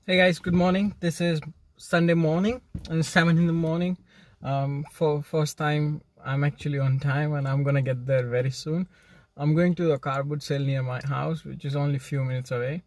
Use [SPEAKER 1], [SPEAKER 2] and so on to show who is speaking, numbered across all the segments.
[SPEAKER 1] Hey guys, good morning. This is Sunday morning and 7 in the morning. For first time, I'm actually on time and I'm gonna get there very soon. I'm going to a cardboard sale near my house, which is only a few minutes away.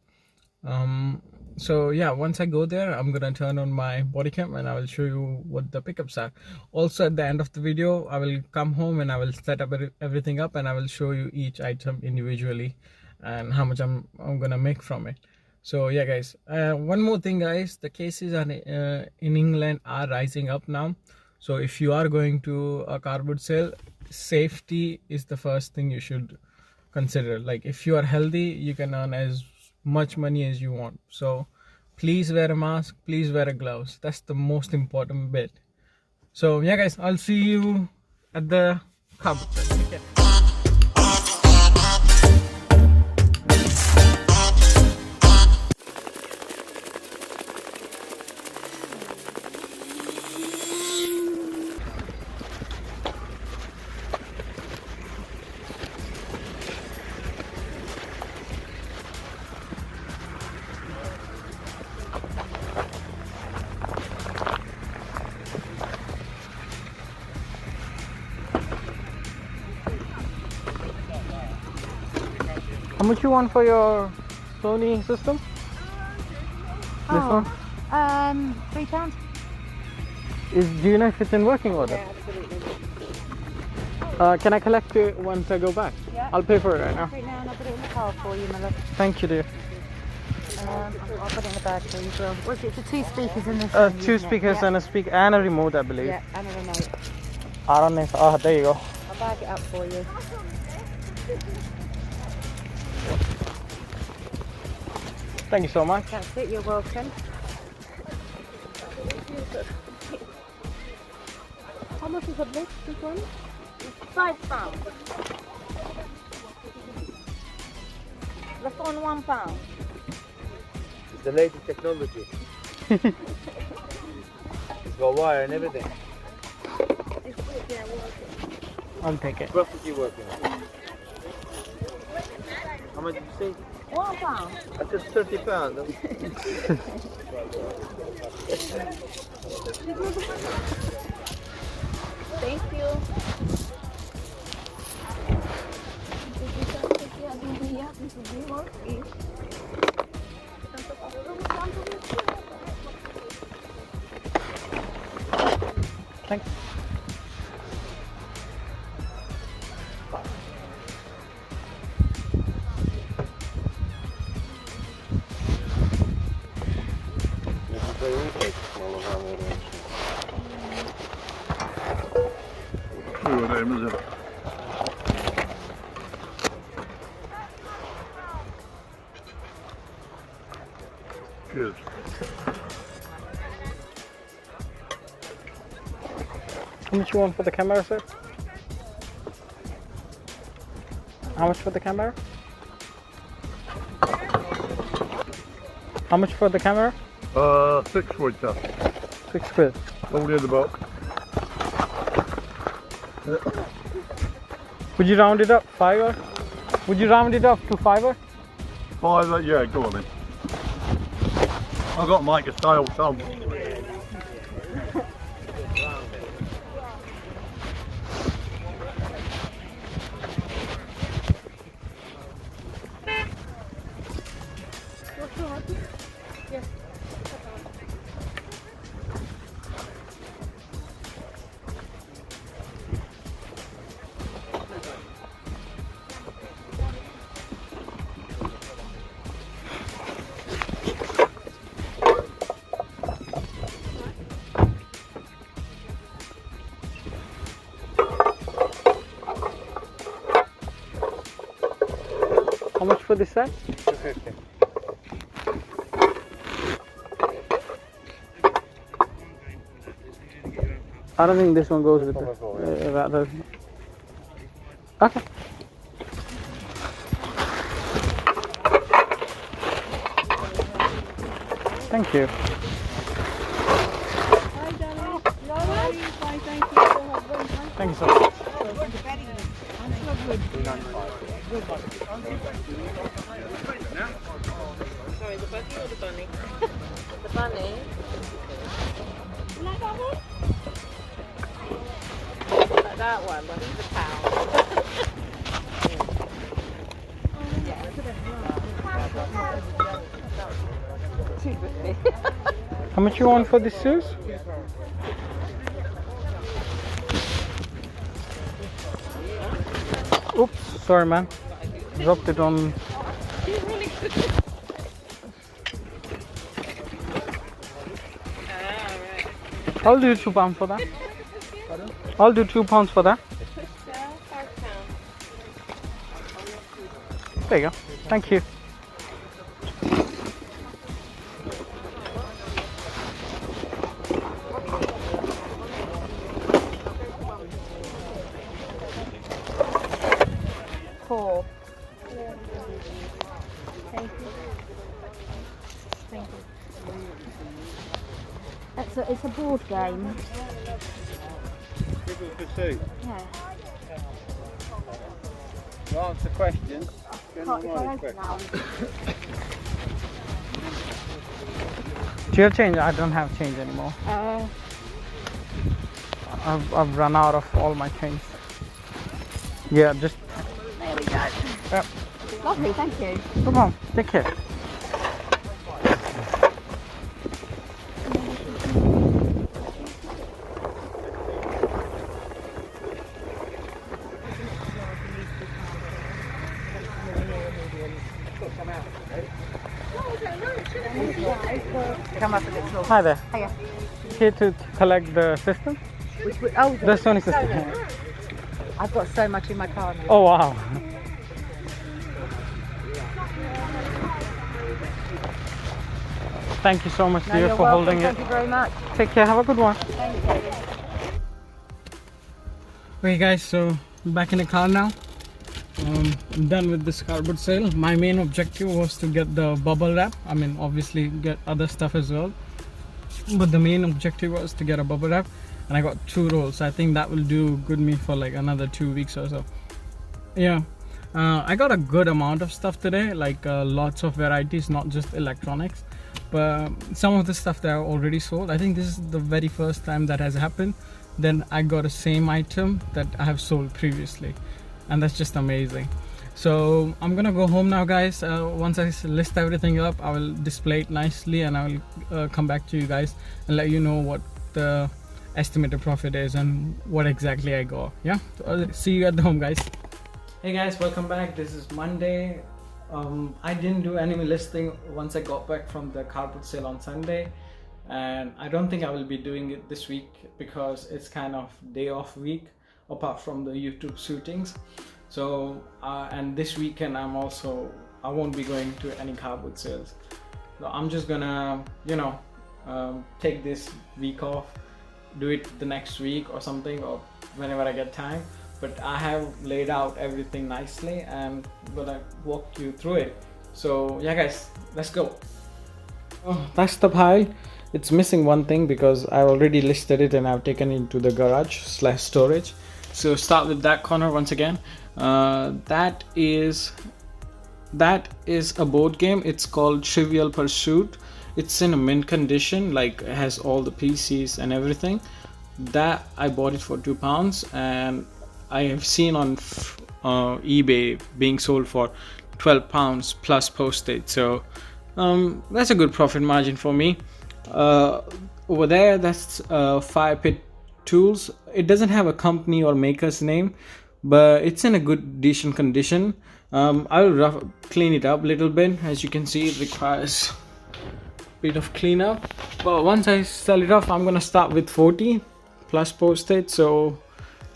[SPEAKER 1] So yeah, once I go there, I'm gonna turn on my body cam and I will show you what the pickups are. Also, at the end of the video, I will come home and I will set up everything up and I will show you each item individually and how much I'm gonna make from it. So yeah guys, one more thing guys, the cases are in England are rising up now. So if you are going to a cardboard sale, safety is the first thing you should consider. Like if you are healthy, you can earn as much money as you want. So please wear a mask, please wear a gloves. That's the most important bit. So yeah guys, I'll see you at the cardboard sale. Take care. How much you want for your Sony system? This one?
[SPEAKER 2] £3.
[SPEAKER 1] Do you know if it's in working order?
[SPEAKER 2] Yeah, absolutely.
[SPEAKER 1] Can I collect it once I go back?
[SPEAKER 2] Yeah.
[SPEAKER 1] I'll pay for it right now.
[SPEAKER 2] Right now, and I'll put it in the car for you, my love.
[SPEAKER 1] Thank you, dear.
[SPEAKER 2] I'll put it in the bag for you as well. What's it for two speakers in this?
[SPEAKER 1] Two speakers and a speaker and a remote, I believe.
[SPEAKER 2] Yeah, and a remote.
[SPEAKER 1] I don't know. Oh, there you go.
[SPEAKER 2] I'll bag it up for you.
[SPEAKER 1] Thank you so much.
[SPEAKER 2] That's it, you're welcome. How much is it, this one? £5. The phone £1.
[SPEAKER 3] It's the latest technology. It's got wire and everything.
[SPEAKER 2] It's good, yeah, working.
[SPEAKER 1] I'll take it.
[SPEAKER 3] Perfectly working. How much did you say?
[SPEAKER 2] £1.
[SPEAKER 3] I said £30.
[SPEAKER 2] Thank you.
[SPEAKER 1] Thanks.
[SPEAKER 4] Cheers.
[SPEAKER 1] How much you want for the camera, sir? How much for the camera? How much for the camera?
[SPEAKER 4] 6 quid, sir.
[SPEAKER 1] 6 quid.
[SPEAKER 4] Only in the box.
[SPEAKER 1] Would you round it up? Fiver? Would you round it up to fiver?
[SPEAKER 4] 5, yeah, go on then. I've got Mike a style, Tom.
[SPEAKER 1] How much for this set?
[SPEAKER 3] 250.
[SPEAKER 1] I don't think this one goes with it. Rather. Okay. Thank you.
[SPEAKER 2] Hi, darling. You all right? Fine, thank you.
[SPEAKER 1] Thank you so much.
[SPEAKER 2] Sorry, the buggy or the bunny? money. Like that one, but it's a pound.
[SPEAKER 1] How much you want for this shoes? Oops, sorry man. Dropped it on. I'll do £2 for that. I'll do £2 for that. There you go. Thank you.
[SPEAKER 2] Four. Thank you. Thank you. It's a board game.
[SPEAKER 3] Trivial Pursuit.
[SPEAKER 2] Yeah.
[SPEAKER 3] To answer questions. General
[SPEAKER 2] If I
[SPEAKER 3] knowledge
[SPEAKER 2] open
[SPEAKER 3] questions.
[SPEAKER 2] that one.
[SPEAKER 1] Do you have change? I don't have change anymore. I've run out of all my change. Yeah, just
[SPEAKER 2] There we go.
[SPEAKER 1] yeah.
[SPEAKER 2] Lovely, thank you.
[SPEAKER 1] Come on, take care.
[SPEAKER 2] Come up a bit closer.
[SPEAKER 1] Hi there.
[SPEAKER 2] Hiya.
[SPEAKER 1] Here to collect the system?
[SPEAKER 2] Oh,
[SPEAKER 1] The Sony system.
[SPEAKER 2] I've got so much in my car now.
[SPEAKER 1] Oh wow. Thank you so much,
[SPEAKER 2] No,
[SPEAKER 1] dear,
[SPEAKER 2] you're
[SPEAKER 1] for
[SPEAKER 2] welcome.
[SPEAKER 1] holding
[SPEAKER 2] Thank
[SPEAKER 1] it.
[SPEAKER 2] you very much.
[SPEAKER 1] Take care. Have a good one.
[SPEAKER 2] Thank you.
[SPEAKER 1] Okay, guys. So back in the car now. I'm done with this cardboard sale. My main objective was to get the bubble wrap. I mean, obviously get other stuff as well, but the main objective was to get a bubble wrap, and I got 2 rolls. I think that will do good me for like another 2 weeks or so. Yeah, I got a good amount of stuff today, like lots of varieties, not just electronics, but some of the stuff that I already sold. I think this is the very first time that has happened. Then I got a same item that I have sold previously, and that's just amazing. So I'm gonna go home now, guys. Once I list everything up, I will display it nicely, and I will come back to you guys and let you know what the estimated profit is and what exactly I got. Yeah, so I'll see you at the home, guys. Hey guys, welcome back. This is Monday. I didn't do any listing once I got back from the cardboard sale on Sunday, and I don't think I will be doing it this week because it's kind of day off week apart from the YouTube shootings. So and this weekend I won't be going to any cardboard sales. So I'm just gonna take this week off, do it the next week or something, or whenever I get time. But I have laid out everything nicely and I'm gonna walk you through it. So yeah guys, let's go. Oh, that's the pile. It's missing one thing because I already listed it and I've taken it into the garage / storage. So start with that corner once again. That is a board game. It's called Trivial Pursuit. It's in a mint condition, like it has all the PCs and everything. That I bought it for £2, and I have seen on eBay being sold for £12 plus postage. So that's a good profit margin for me. Over there, that's Fire Pit Tools. It doesn't have a company or maker's name, but it's in a good decent condition. I'll clean it up a little bit. As you can see, it requires a bit of cleanup, but once I sell it off, I'm gonna start with 40 plus postage. So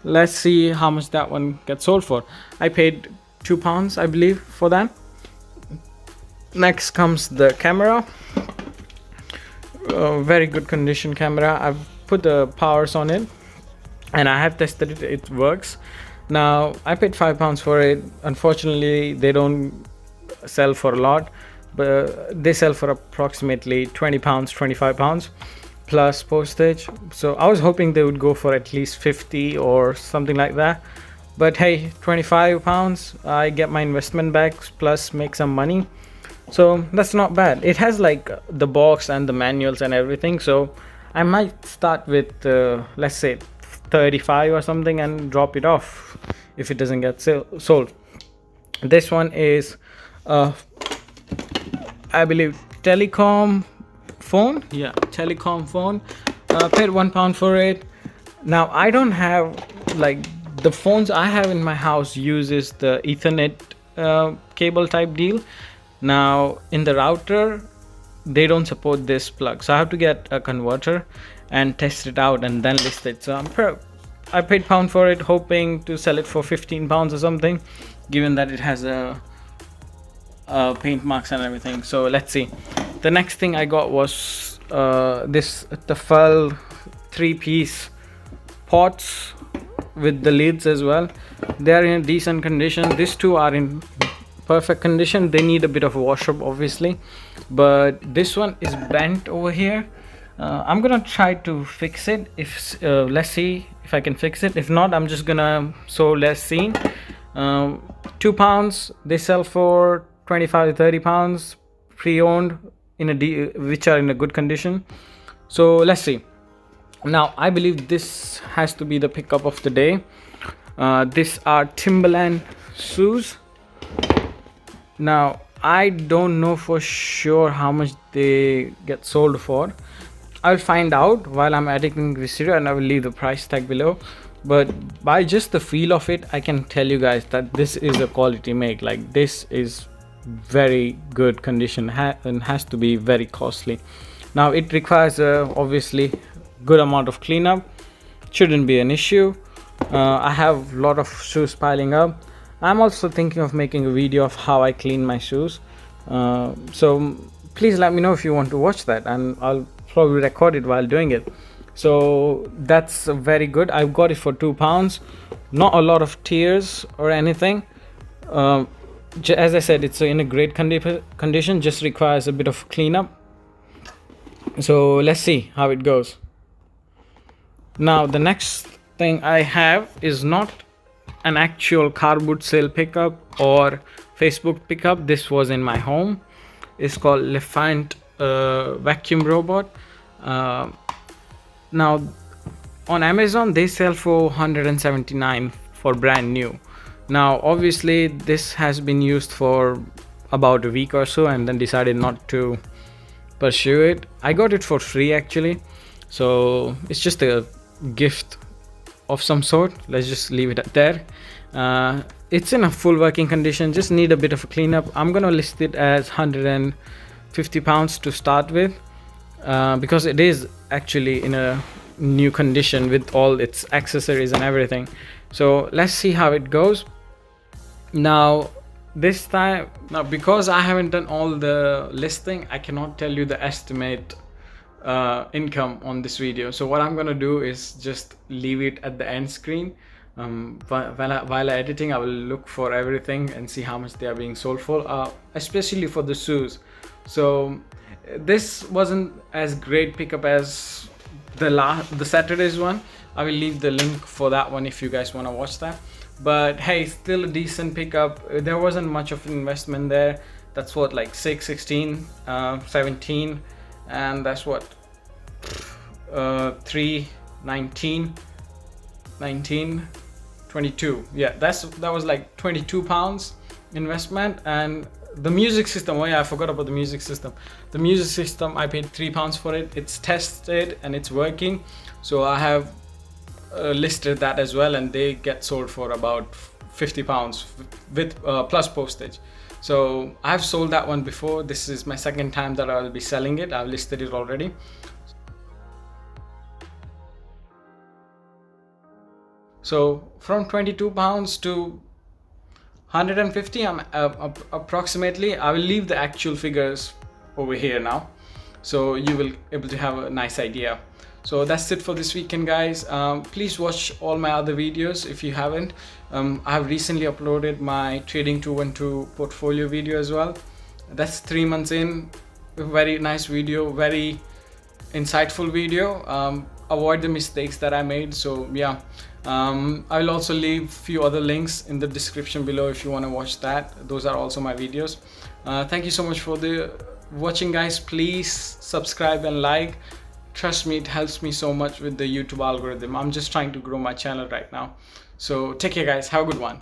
[SPEAKER 1] let's see how much that one gets sold for. I paid £2, I believe, for that. Next comes the camera. Very good condition camera. I've put the powers on it and I have tested it. It works. Now I paid £5 for it. Unfortunately, they don't sell for a lot, but they sell for approximately £20, £25 plus postage. So I was hoping they would go for at least 50 or something like that, but hey, £25, I get my investment back plus make some money. So that's not bad. It has like the box and the manuals and everything, so I might start with let's say 35 or something and drop it off if it doesn't get sold. This one is I believe telecom phone. Yeah, telecom phone. Paid £1 for it. Now I don't have, like, the phones I have in my house uses the Ethernet cable type deal. Now in the router they don't support this plug, so I have to get a converter and test it out and then list it. So I paid £1 for it, hoping to sell it for £15 or something, given that it has a paint marks and everything. So let's see. The next thing I got was this Tefal 3-piece pots with the lids as well. They are in a decent condition. These two are in perfect condition. They need a bit of a wash up obviously, but this one is bent over here. I'm gonna try to fix it. If let's see if I can fix it. If not, I'm just gonna sow less seed. £2. They sell for 25 to £30 pre-owned in which are in a good condition. So let's see. Now I believe this has to be the pickup of the day. These are Timberland shoes. Now I don't know for sure how much they get sold for. I'll find out while I'm editing this video, and I will leave the price tag below. But by just the feel of it, I can tell you guys that this is a quality make. Like, this is very good condition and has to be very costly. Now it requires obviously good amount of cleanup. Shouldn't be an issue. I have a lot of shoes piling up. I'm also thinking of making a video of how I clean my shoes, so please let me know if you want to watch that, and I'll probably record it while doing it. So that's very good. I got it for £2. Not a lot of tears or anything. As I said, it's in a great condition, just requires a bit of cleanup. So let's see how it goes. Now the next thing I have is not an actual cardboard sale pickup or Facebook pickup. This was in my home. It's called Lefant vacuum robot. Now on Amazon they sell for $179 for brand new. Now obviously this has been used for about a week or so and then decided not to pursue it. I got it for free actually, so it's just a gift of some sort. Let's just leave it at there. It's in a full working condition, just need a bit of a cleanup. I'm gonna list it as £150 to start with, because it is actually in a new condition with all its accessories and everything. So let's see how it goes. Now this time, because I haven't done all the listing, I cannot tell you the estimate income on this video. So what I'm gonna do is just leave it at the end screen. While editing, I will look for everything and see how much they are being sold for, especially for the shoes. So this wasn't as great pickup as the Saturday's one. I will leave the link for that one if you guys want to watch that. But hey, still a decent pickup. There wasn't much of an investment there. That's what, like 6, 16, 17, and that's what 3, 19, 19, 22. Yeah, that was like £22 investment. And the music system, oh yeah, I forgot about the music system. The music system, I paid £3 for it. It's tested and it's working, so I have listed that as well, and they get sold for about £50 with plus postage. So I've sold that one before. This is my second time that I'll be selling it. I've listed it already. So from £22 to 150, I'm approximately. I will leave the actual figures over here now, so you will able to have a nice idea. So that's it for this weekend, guys. Please watch all my other videos if you haven't. I have recently uploaded my Trading 212 portfolio video as well. That's 3 months in. A very nice video, very insightful video. Avoid the mistakes that I made. So yeah, I will also leave few other links in the description below if you want to watch that. Those are also my videos. Thank you so much for the watching, guys. Please subscribe and like. Trust me, it helps me so much with the YouTube algorithm. I'm just trying to grow my channel right now. So take care, guys. Have a good one.